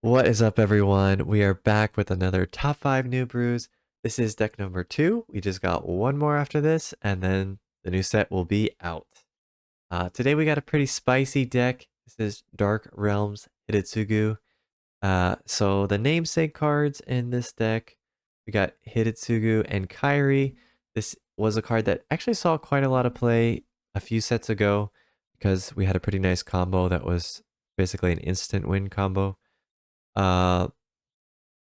What is up, everyone? We are back with another top 5 new brews. This is deck number 2. We just got one more after this, and then the new set will be out. Today we got a pretty spicy deck. This is Dark Realms Hidetsugu. So the namesake cards in this deck, we got Hidetsugu and Kairi. This was a card that actually saw quite a lot of play a few sets ago because we had a pretty nice combo that was basically an instant win combo. Uh,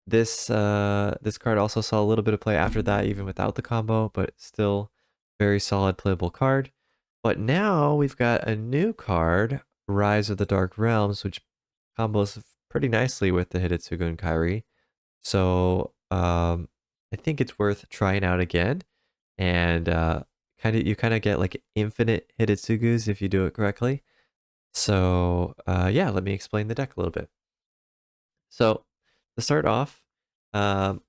this card also saw a little bit of play after that, even without the combo, but still very solid playable card. But now we've got a new card, Rise of the Dark Realms, which combos pretty nicely with the Hidetsugu and Kairi. So I think it's worth trying out again, and you kind of get like infinite Hidetsugus if you do it correctly. So yeah, let me explain the deck a little bit. So to start off, um,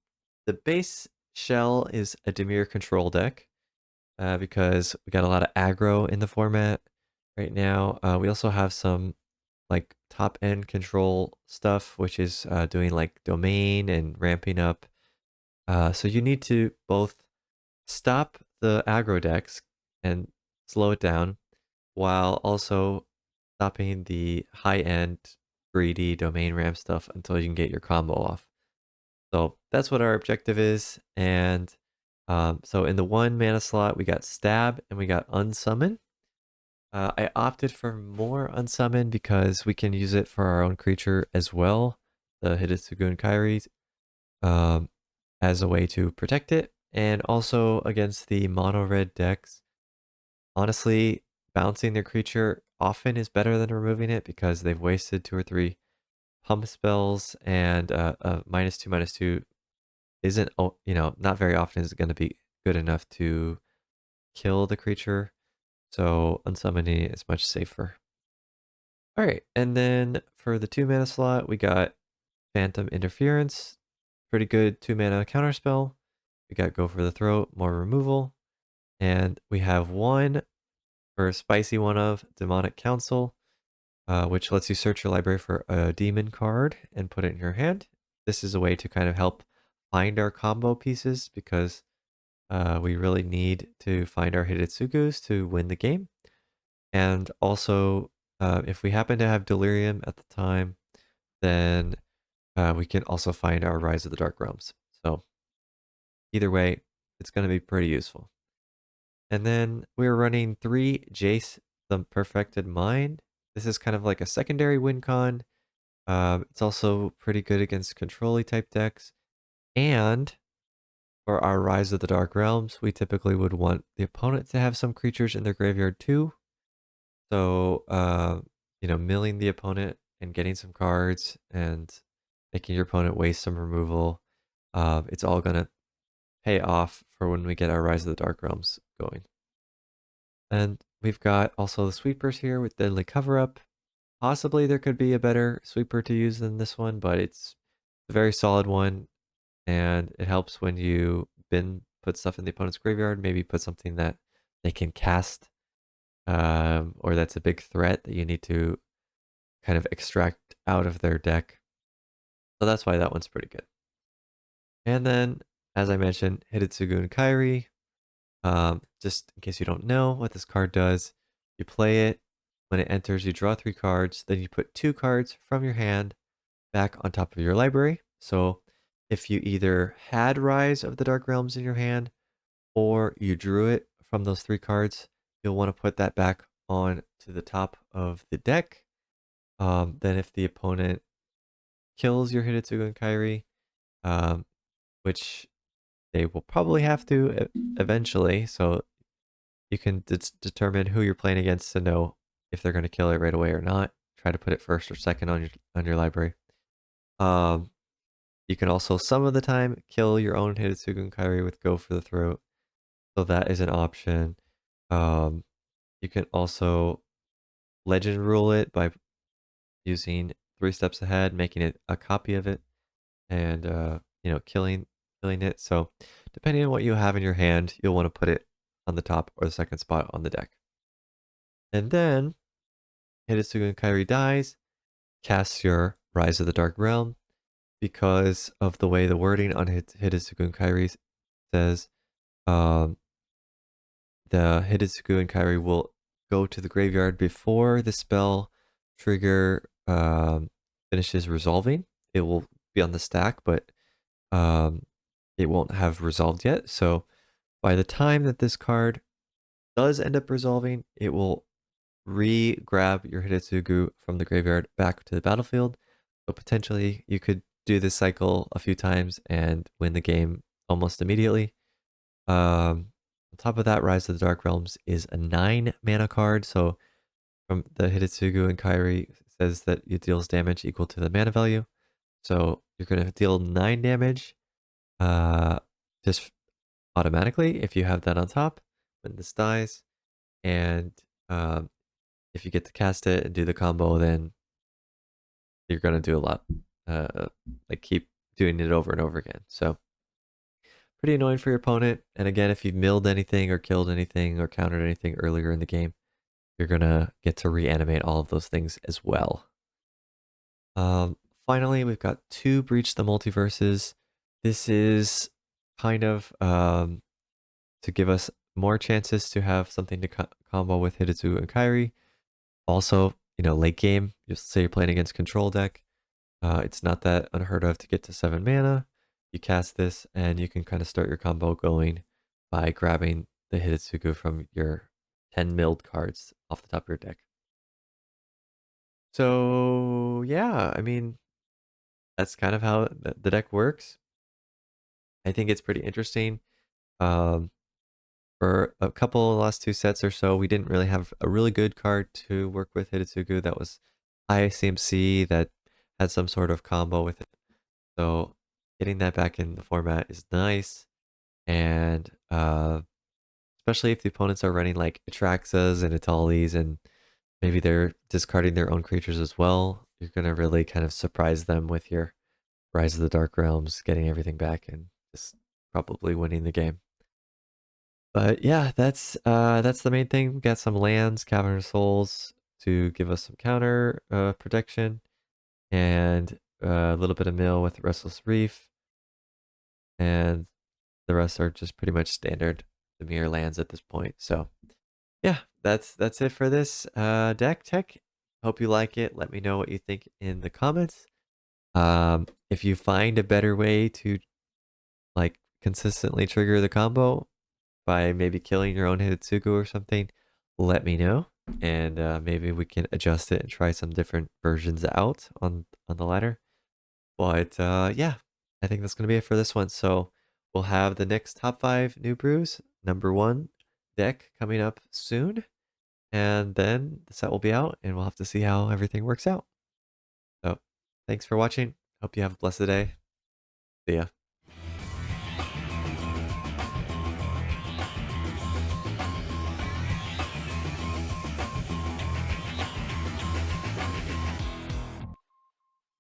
the base shell is a Dimir control deck because we got a lot of aggro in the format right now. We also have some like top end control stuff, which is doing like domain and ramping up. So you need to both stop the aggro decks and slow it down while also stopping the high end greedy domain ramp stuff until you can get your combo off. So that's what our objective is. And so in the 1 mana slot, we got Stab and we got Unsummon. I opted for more Unsummon because we can use it for our own creature as well, the Hidetsugu and Kairi, as a way to protect it. And also against the mono red decks, honestly, bouncing their creature often is better than removing it because they've wasted 2 or 3 pump spells, and -2/-2 isn't, not very often is it going to be good enough to kill the creature. So unsummoning is much safer. All right, and then for the 2 mana slot, we got Phantom Interference, pretty good 2 mana counterspell. We got Go for the Throat, more removal, and we have one for a spicy one of Demonic Council, which lets you search your library for a demon card and put it in your hand. This is a way to kind of help find our combo pieces because we really need to find our Hidetsugus to win the game. And also, if we happen to have Delirium at the time, then we can also find our Rise of the Dark Realms. So either way, it's going to be pretty useful. And then we're running 3 Jace the Perfected Mind. This is kind of like a secondary win con. It's also pretty good against control-y type decks. And for our Rise of the Dark Realms, we typically would want the opponent to have some creatures in their graveyard too. So, milling the opponent and getting some cards and making your opponent waste some removal, it's all going to pay off for when we get our Rise of the Dark Realms going. And we've got also the sweepers here with Deadly Cover Up. Possibly there could be a better sweeper to use than this one, but it's a very solid one, and it helps when you put stuff in the opponent's graveyard, maybe put something that they can cast, or that's a big threat that you need to kind of extract out of their deck. So that's why that one's pretty good. And then, as I mentioned, Hidetsugu and Kairi. Just in case you don't know what this card does, you play it. When it enters, you draw 3 cards. Then you put 2 cards from your hand back on top of your library. So if you either had Rise of the Dark Realms in your hand or you drew it from those 3 cards, you'll want to put that back on to the top of the deck. Then if the opponent kills your Hidetsugu and Kairi, which they will probably have to eventually, so you can determine who you're playing against to know if they're going to kill it right away or not. Try to put it first or second on your library. You can also some of the time kill your own Hidetsugu and Kairi with Go for the Throat, so that is an option. You can also legend rule it by using 3 steps ahead, making it a copy of it, and killing it. So depending on what you have in your hand, you'll want to put it on the top or the second spot on the deck. And then Hidetsugu and Kairi dies, casts your Rise of the Dark Realm because of the way the wording on Hidetsugu and Kairi says um, the Hidetsugu and Kairi will go to the graveyard before the spell trigger finishes resolving. It will be on the stack, but um, it won't have resolved yet. So by the time that this card does end up resolving, it will re-grab your Hidetsugu from the graveyard back to the battlefield. So potentially you could do this cycle a few times and win the game almost immediately. On top of that, Rise of the Dark Realms is a 9 mana card. So from the Hidetsugu and Kairi says that it deals damage equal to the mana value. So you're going to deal 9 damage just automatically if you have that on top when this dies. And if you get to cast it and do the combo, then you're going to do a lot. Like keep doing it over and over again. So pretty annoying for your opponent. And again, if you've milled anything or killed anything or countered anything earlier in the game, you're going to get to reanimate all of those things as well. Finally, we've got 2 Breach the Multiverses. This is kind of to give us more chances to have something to combo with Hidetsugu and Kairi. Also, late game, you'll say you're playing against control deck. It's not that unheard of to get to 7 mana. You cast this and you can kind of start your combo going by grabbing the Hidetsugu from your 10 milled cards off the top of your deck. So yeah, I mean, that's kind of how the deck works. I think it's pretty interesting. For a couple of the last 2 sets or so, we didn't really have a really good card to work with Hidetsugu that was ICMC that had some sort of combo with it. So getting that back in the format is nice. And especially if the opponents are running like Atraxas and Italis and maybe they're discarding their own creatures as well, you're going to really kind of surprise them with your Rise of the Dark Realms, getting everything back and just probably winning the game. But yeah, that's the main thing. We got some lands, Cavern of Souls to give us some counter protection, and a little bit of mill with Restless Reef, and the rest are just pretty much standard Dimir lands at this point. So yeah, that's it for this deck tech. Hope you like it. Let me know what you think in the comments. If you find a better way to like consistently trigger the combo by maybe killing your own Hidetsugu or something, let me know, and maybe we can adjust it and try some different versions out on the ladder. But yeah, I think that's gonna be it for this one. So we'll have the next top 5 new brews #1 deck coming up soon, and then the set will be out, and we'll have to see how everything works out. So thanks for watching. Hope you have a blessed day. See ya.